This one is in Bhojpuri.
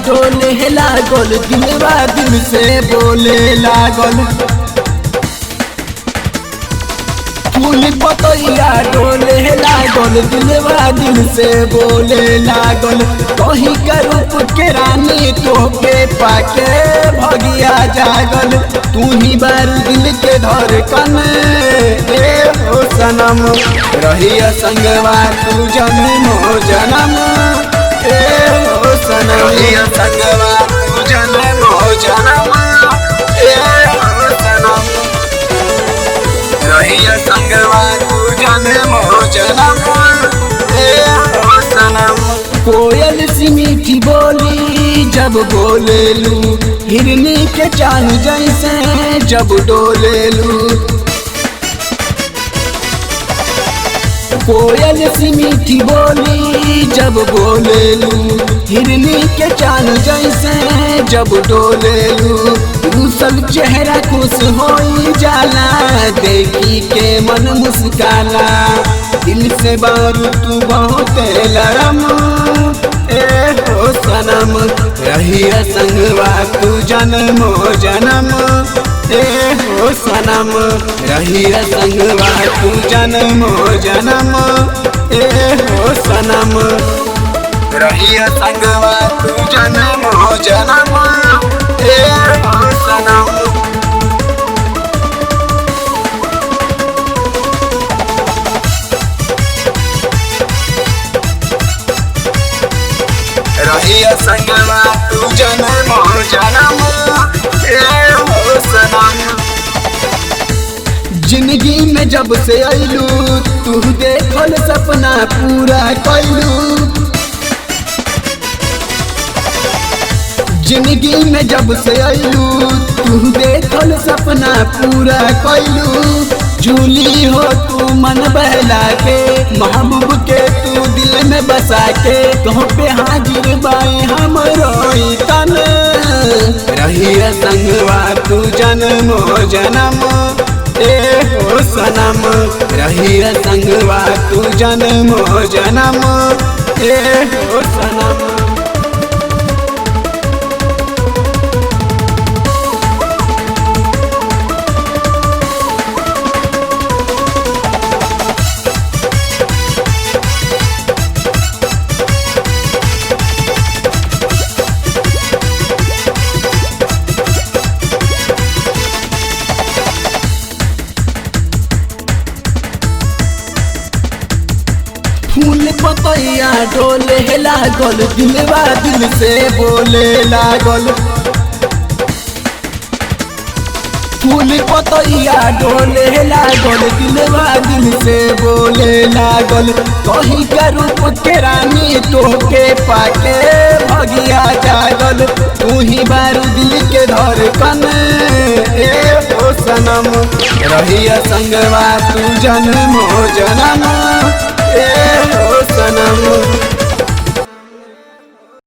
डोले लागल दिलवा दिल से बोले लागल। फूल पतैया डोले लागल दिलवा दिल से बोले लागल। कहीं का रूप के रानी तोहके पाके भगिया जागल। तू ही बार दिल के धड़कन ए हो सनम रही संगवा तू जन्म हो जन्म ए हो सनम रही संगवा तू जन्म हो जन्म ए हो सनम रही संगवा तू जन्म हो जन्म ए हो सनम। कोयल सी मीठी बोली जब बोलेलू हिरनी के चाल जैसे जब डोलेलू। कोयल सी मीठी बोली जब बोलेलू हिरनी के चाल जैसे जब डोलेलू। रूसल चेहरा खुश होई जाला देखी के मन मुस्काला। दिल से बारू तू बहुत लरम ए हो सनम रही संगवा तू जन्म हो जन्म ए हो सनम रही संगवा तू जन्म हो जन्म ए हो सनम रही संगवा तू जन्म हो जन्म ए हो सनम। रही संगवा तू जन्म हो जन्म ए हो सनम। जिंदगी में जब से आइलू तू देखल सपना पूरा कैलू। जिंदगी में जब से आइलू तू देखल सपना पूरा कैलू। झूली हो तू मन बहला के महबूब के तू दिल में बसा के तुह पे हाजिर बाई हम रोई तन रही संगवा तू जन्म हो जन्म ए हो सनम रही संगवा तू जन्म हो जन्म ए हो सनम। फूल पतैया डोले लागल दिलवा दिल से बोले लागल। फूल पतैया डोले लागल दिलवा दिल से बोले लागल। कहीं का रूप के रानी तोहके पाके भगिया जागल। तू ही बारू दिल के धड़कन ए हो सनम रही संगवा तू जन्म हो जन्म ए हो सनम।